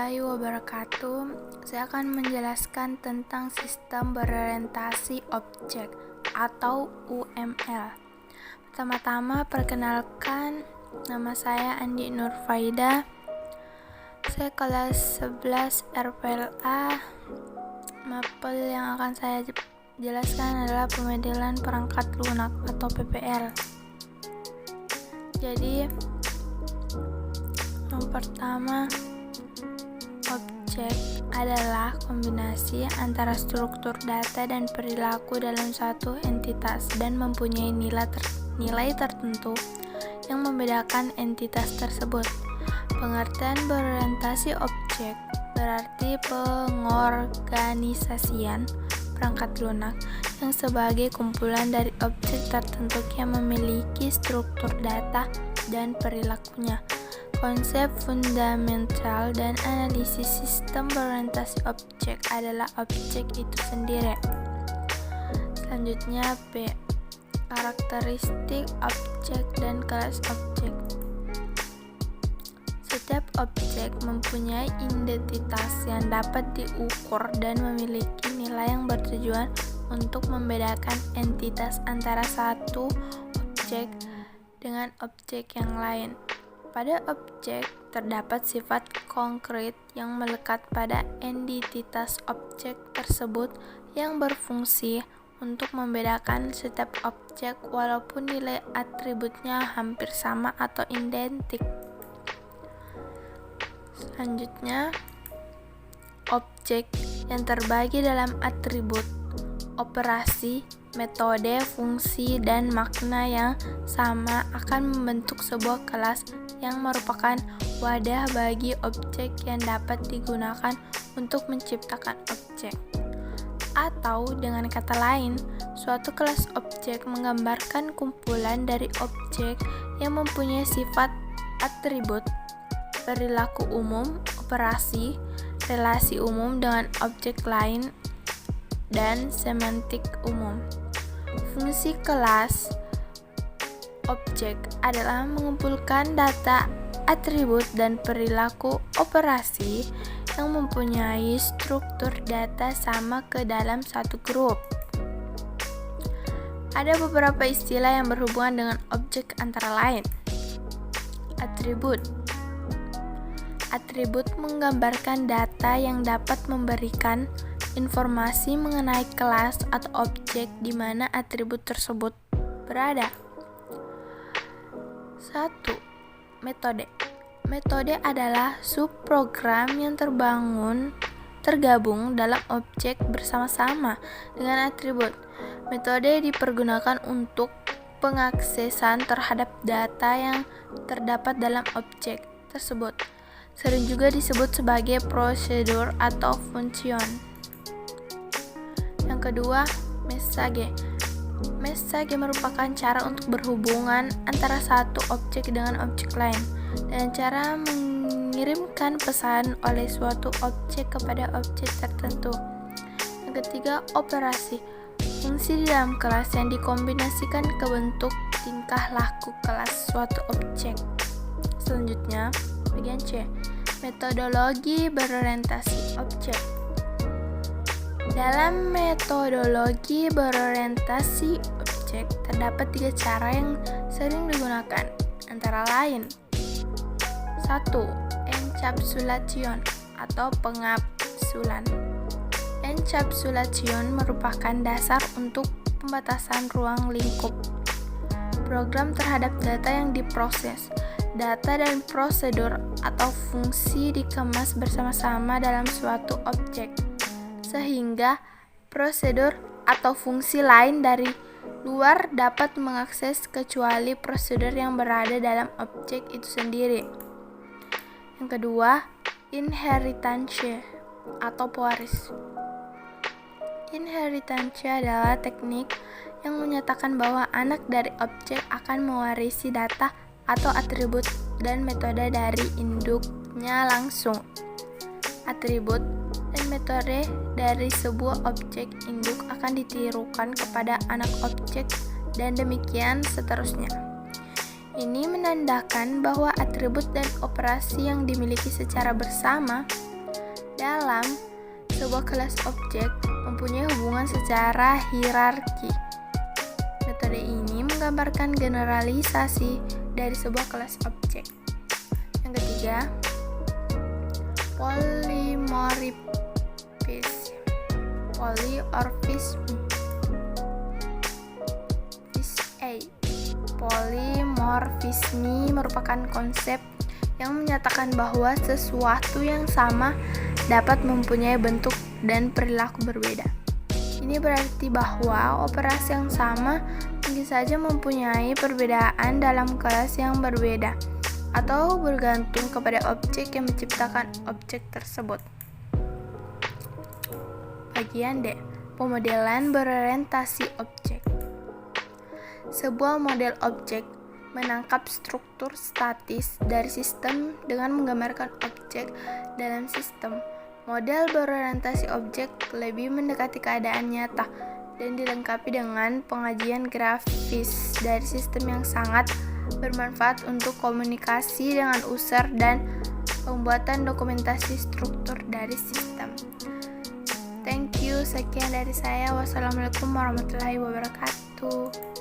warahmatullahi wabarakatuh. Saya akan menjelaskan tentang sistem berorientasi objek atau UML. Pertama-tama perkenalkan, nama saya Andi Nurfaida. Saya kelas 11 RPLA. Mapel yang akan saya jelaskan adalah pemodelan perangkat lunak atau PPL. Jadi yang pertama, objek adalah kombinasi antara struktur data dan perilaku dalam satu entitas dan mempunyai nilai tertentu yang membedakan entitas tersebut. Pengertian berorientasi objek berarti pengorganisasian perangkat lunak yang sebagai kumpulan dari objek tertentu yang memiliki struktur data dan perilakunya. Konsep fundamental dan analisis sistem berorientasi objek adalah objek itu sendiri. Selanjutnya B. Karakteristik objek dan kelas objek. Setiap objek mempunyai identitas yang dapat diukur dan memiliki nilai yang bertujuan untuk membedakan entitas antara satu objek dengan objek yang lain. Pada objek terdapat sifat konkret yang melekat pada entitas objek tersebut yang berfungsi untuk membedakan setiap objek walaupun nilai atributnya hampir sama atau identik. Selanjutnya, objek yang terbagi dalam atribut, operasi, metode, fungsi, dan makna yang sama akan membentuk sebuah kelas yang merupakan wadah bagi objek yang dapat digunakan untuk menciptakan objek. Atau dengan kata lain, suatu kelas objek menggambarkan kumpulan dari objek yang mempunyai sifat atribut, perilaku umum, operasi, relasi umum dengan objek lain, dan semantik umum. Fungsi kelas objek adalah mengumpulkan data, atribut, dan perilaku operasi yang mempunyai struktur data sama ke dalam satu grup. Ada beberapa istilah yang berhubungan dengan objek antara lain. Atribut. Atribut menggambarkan data yang dapat memberikan informasi mengenai kelas atau objek di mana atribut tersebut berada. 1. Metode. Metode adalah subprogram yang tergabung dalam objek bersama-sama dengan atribut. Metode dipergunakan untuk pengaksesan terhadap data yang terdapat dalam objek tersebut. Sering juga disebut sebagai prosedur atau function. Yang kedua, message. Message merupakan cara untuk berhubungan antara satu objek dengan objek lain dan cara mengirimkan pesan oleh suatu objek kepada objek tertentu. Yang ketiga, operasi. Fungsi di dalam kelas yang dikombinasikan ke bentuk tingkah laku kelas suatu objek. Selanjutnya, bagian C. Metodologi berorientasi objek. Dalam metodologi berorientasi objek, terdapat 3 cara yang sering digunakan, antara lain 1. Encapsulation atau pengapsulan. Encapsulation merupakan dasar untuk pembatasan ruang lingkup program terhadap data yang diproses. Data dan prosedur atau fungsi dikemas bersama-sama dalam suatu objek, sehingga prosedur atau fungsi lain dari luar dapat mengakses kecuali prosedur yang berada dalam objek itu sendiri. Yang kedua, inheritance atau pewaris. Inheritance adalah teknik yang menyatakan bahwa anak dari objek akan mewarisi data atau atribut dan metode dari induknya langsung. Atribut dan metode dari sebuah objek induk akan ditirukan kepada anak objek dan demikian seterusnya. Ini menandakan bahwa atribut dan operasi yang dimiliki secara bersama Dalam sebuah kelas objek mempunyai hubungan secara hierarki. Metode ini menggambarkan generalisasi dari sebuah kelas objek. Yang ketiga, Polimorfisme merupakan konsep yang menyatakan bahwa sesuatu yang sama dapat mempunyai bentuk dan perilaku berbeda. Ini berarti bahwa operasi yang sama mungkin saja mempunyai perbedaan dalam kelas yang berbeda atau bergantung kepada objek yang menciptakan objek tersebut. Bagian D. Pemodelan berorientasi objek. Sebuah model objek menangkap struktur statis dari sistem dengan menggambarkan objek dalam sistem. Model berorientasi objek lebih mendekati keadaan nyata dan dilengkapi dengan pengajian grafis dari sistem yang sangat bermanfaat untuk komunikasi dengan user dan pembuatan dokumentasi struktur dari sistem. Thank you, sekian dari saya. Wassalamualaikum warahmatullahi wabarakatuh.